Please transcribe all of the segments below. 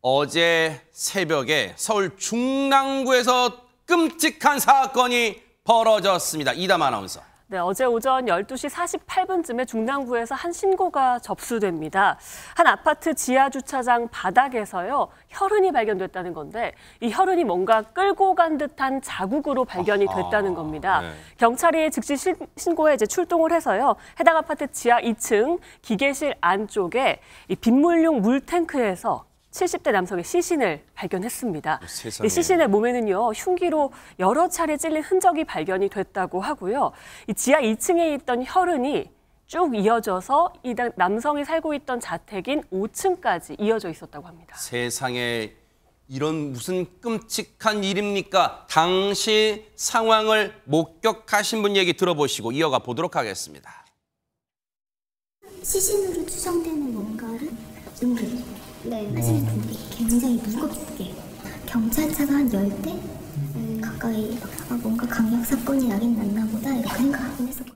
어제 새벽에 서울 중랑구에서 끔찍한 사건이 벌어졌습니다. 이담 아나운서. 네, 어제 오전 12시 48분쯤에 중랑구에서 한 신고가 접수됩니다. 한 아파트 지하 주차장 바닥에서요, 혈흔이 발견됐다는 건데 이 혈흔이 뭔가 끌고 간 듯한 자국으로 발견이 됐다는 겁니다. 네. 경찰이 즉시 신고에 출동을 해서요, 해당 아파트 지하 2층 기계실 안쪽에 이 빗물용 물탱크에서 70대 남성의 시신을 발견했습니다. 이 시신의 몸에는요, 흉기로 여러 차례 찔린 흔적이 발견이 됐다고 하고요. 이 지하 2층에 있던 혈흔이 쭉 이어져서 이 남성이 살고 있던 자택인 5층까지 이어져 있었다고 합니다. 세상에 이런 무슨 끔찍한 일입니까? 당시 상황을 목격하신 분 얘기 들어보시고 이어가 보도록 하겠습니다. 시신으로 추정되는 뭔가를 은근 하시는 분들이 굉장히 무겁게 경찰차가 한 10대 가까이 뭔가 강력 사건이 나긴 났나 보다 이렇게 생각하긴 했었거든요.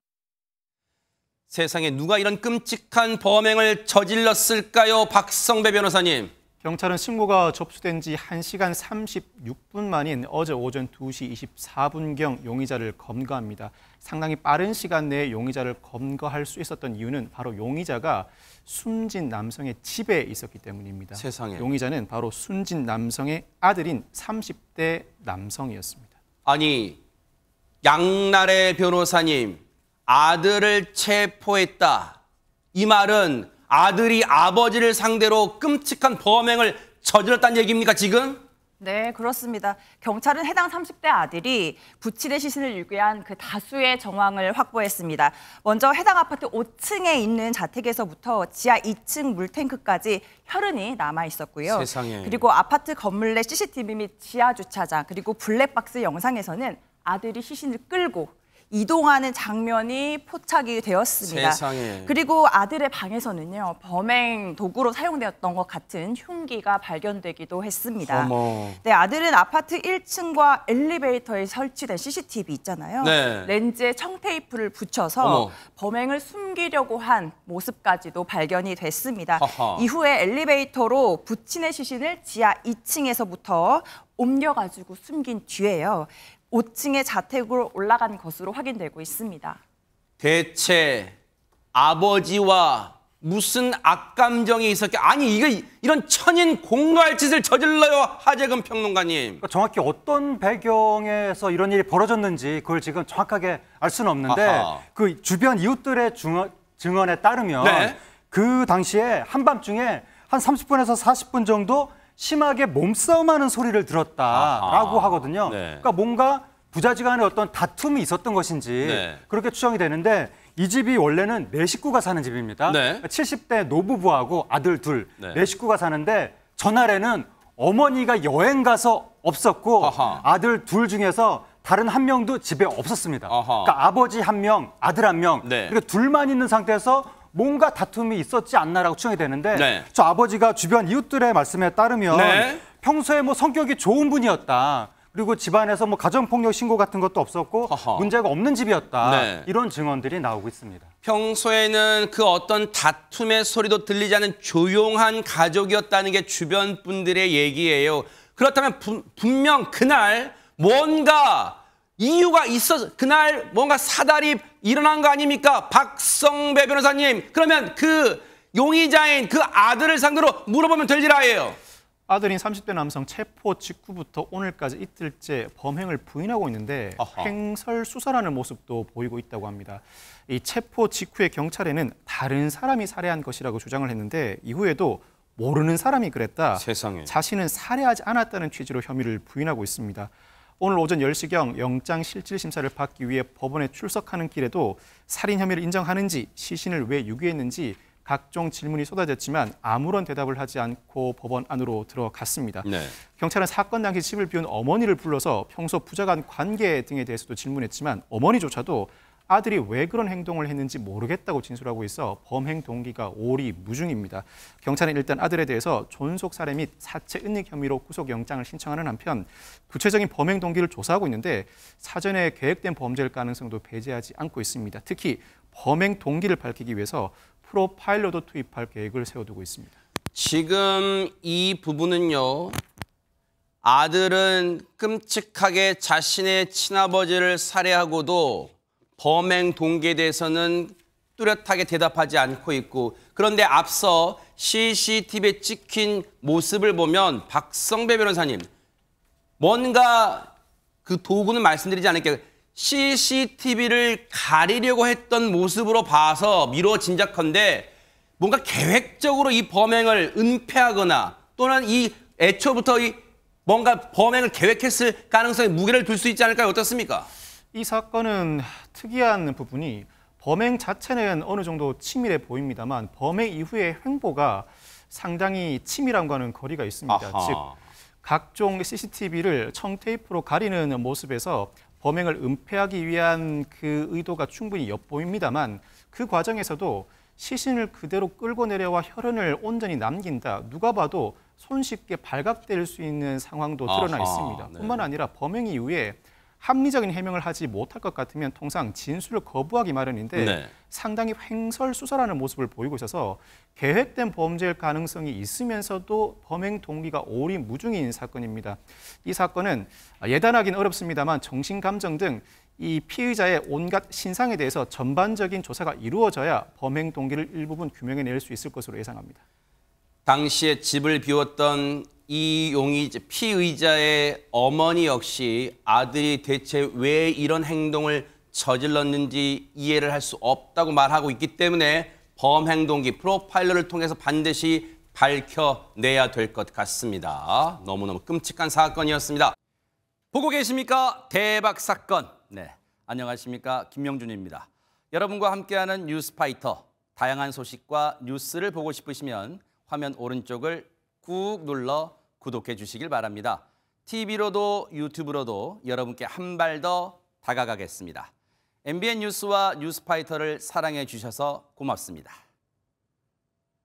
세상에 누가 이런 끔찍한 범행을 저질렀을까요? 박성배 변호사님. 경찰은 신고가 접수된 지 1시간 36분 만인 어제 오전 2시 24분경 용의자를 검거합니다. 상당히 빠른 시간 내에 용의자를 검거할 수 있었던 이유는 바로 용의자가 숨진 남성의 집에 있었기 때문입니다. 세상에. 용의자는 바로 숨진 남성의 아들인 30대 남성이었습니다. 아니, 양나래 변호사님, 아들을 체포했다. 이 말은 아들이 아버지를 상대로 끔찍한 범행을 저질렀다는 얘기입니까, 지금? 네, 그렇습니다. 경찰은 해당 30대 아들이 부친의 시신을 유기한 그 다수의 정황을 확보했습니다. 먼저 해당 아파트 5층에 있는 자택에서부터 지하 2층 물탱크까지 혈흔이 남아 있었고요. 세상에. 그리고 아파트 건물 내 CCTV 및 지하 주차장 그리고 블랙박스 영상에서는 아들이 시신을 끌고 이동하는 장면이 포착이 되었습니다. 세상에. 그리고 아들의 방에서는요, 범행 도구로 사용되었던 것 같은 흉기가 발견되기도 했습니다. 어머. 네, 아들은 아파트 1층과 엘리베이터에 설치된 CCTV 있잖아요. 네. 렌즈에 청테이프를 붙여서 어머. 범행을 숨기려고 한 모습까지도 발견이 됐습니다. 하하. 이후에 엘리베이터로 부친의 시신을 지하 2층에서부터 옮겨가지고 숨긴 뒤에요. 5층의 자택으로 올라간 것으로 확인되고 있습니다. 대체 아버지와 무슨 악감정이 있었게? 아니, 이런 천인 공노할 짓을 저질러요, 하재근 평론가님. 그러니까 정확히 어떤 배경에서 이런 일이 벌어졌는지 그걸 지금 정확하게 알 수는 없는데 아하. 그 주변 이웃들의 증언에 따르면 네. 그 당시에 한밤중에 한 30분에서 40분 정도 심하게 몸싸움하는 소리를 들었다라고 하거든요. 네. 그러니까 뭔가 부자지간에 어떤 다툼이 있었던 것인지 네. 그렇게 추정이 되는데 이 집이 원래는 4식구가 사는 집입니다. 네. 70대 노부부하고 아들 둘, 네. 4식구가 사는데 전날에는 어머니가 여행 가서 없었고 아하. 아들 둘 중에서 다른 한 명도 집에 없었습니다. 아하. 그러니까 아버지 한 명, 아들 한 명, 네. 이렇게 둘만 있는 상태에서 뭔가 다툼이 있었지 않나라고 추정이 되는데 네. 저 아버지가 주변 이웃들의 말씀에 따르면 네. 평소에 뭐 성격이 좋은 분이었다. 그리고 집안에서 뭐 가정폭력 신고 같은 것도 없었고 허허. 문제가 없는 집이었다. 네. 이런 증언들이 나오고 있습니다. 평소에는 그 어떤 다툼의 소리도 들리지 않는 조용한 가족이었다는 게 주변 분들의 얘기예요. 그렇다면 분명 그날 뭔가 이유가 있어서 그날 뭔가 사달이 일어난 거 아닙니까? 박성배 변호사님. 그러면 그 용의자인 그 아들을 상대로 물어보면 될 일 아니에요. 아들인 30대 남성 체포 직후부터 오늘까지 이틀째 범행을 부인하고 있는데 아하. 횡설수설하는 모습도 보이고 있다고 합니다. 이 체포 직후에 경찰에는 다른 사람이 살해한 것이라고 주장을 했는데 이후에도 모르는 사람이 그랬다. 세상에. 자신은 살해하지 않았다는 취지로 혐의를 부인하고 있습니다. 오늘 오전 10시경 영장 실질 심사를 받기 위해 법원에 출석하는 길에도 살인 혐의를 인정하는지 시신을 왜 유기했는지 각종 질문이 쏟아졌지만 아무런 대답을 하지 않고 법원 안으로 들어갔습니다. 네. 경찰은 사건 당시 집을 비운 어머니를 불러서 평소 부자 간 관계 등에 대해서도 질문했지만 어머니조차도 아들이 왜 그런 행동을 했는지 모르겠다고 진술하고 있어 범행 동기가 오리무중입니다. 경찰은 일단 아들에 대해서 존속살해 및 사체 은닉 혐의로 구속영장을 신청하는 한편 구체적인 범행 동기를 조사하고 있는데 사전에 계획된 범죄일 가능성도 배제하지 않고 있습니다. 특히 범행 동기를 밝히기 위해서 프로파일러도 투입할 계획을 세워두고 있습니다. 지금 이 부부는요. 아들은 끔찍하게 자신의 친아버지를 살해하고도 범행 동기에 대해서는 뚜렷하게 대답하지 않고 있고, 그런데 앞서 CCTV에 찍힌 모습을 보면 박성배 변호사님, 뭔가 그 도구는 말씀드리지 않을게요. CCTV를 가리려고 했던 모습으로 봐서 미뤄 짐작컨대 뭔가 계획적으로 이 범행을 은폐하거나 또는 이 애초부터 이 뭔가 범행을 계획했을 가능성에 무게를 둘 수 있지 않을까요? 어떻습니까? 이 사건은 특이한 부분이 범행 자체는 어느 정도 치밀해 보입니다만 범행 이후의 행보가 상당히 치밀함과는 거리가 있습니다. 아하. 즉 각종 CCTV를 청테이프로 가리는 모습에서 범행을 은폐하기 위한 그 의도가 충분히 엿보입니다만 그 과정에서도 시신을 그대로 끌고 내려와 혈흔을 온전히 남긴다. 누가 봐도 손쉽게 발각될 수 있는 상황도 드러나 아하, 있습니다. 네. 뿐만 아니라 범행 이후에 합리적인 해명을 하지 못할 것 같으면 통상 진술을 거부하기 마련인데 네. 상당히 횡설수설하는 모습을 보이고 있어서 계획된 범죄일 가능성이 있으면서도 범행 동기가 오리무중인 사건입니다. 이 사건은 예단하기는 어렵습니다만 정신 감정 등 이 피의자의 온갖 신상에 대해서 전반적인 조사가 이루어져야 범행 동기를 일부분 규명해낼 수 있을 것으로 예상합니다. 당시에 집을 비웠던 이용희 피의자의 어머니 역시 아들이 대체 왜 이런 행동을 저질렀는지 이해를 할 수 없다고 말하고 있기 때문에 범행 동기 프로파일러를 통해서 반드시 밝혀내야 될 것 같습니다. 너무너무 끔찍한 사건이었습니다. 보고 계십니까? 대박 사건. 네, 안녕하십니까? 김명준입니다. 여러분과 함께하는 뉴스파이터. 다양한 소식과 뉴스를 보고 싶으시면 화면 오른쪽을 꾹 눌러 구독해 주시길 바랍니다. TV로도 유튜브로도 여러분께 한 발 더 다가가겠습니다. MBN 뉴스와 뉴스파이터를 사랑해 주셔서 고맙습니다.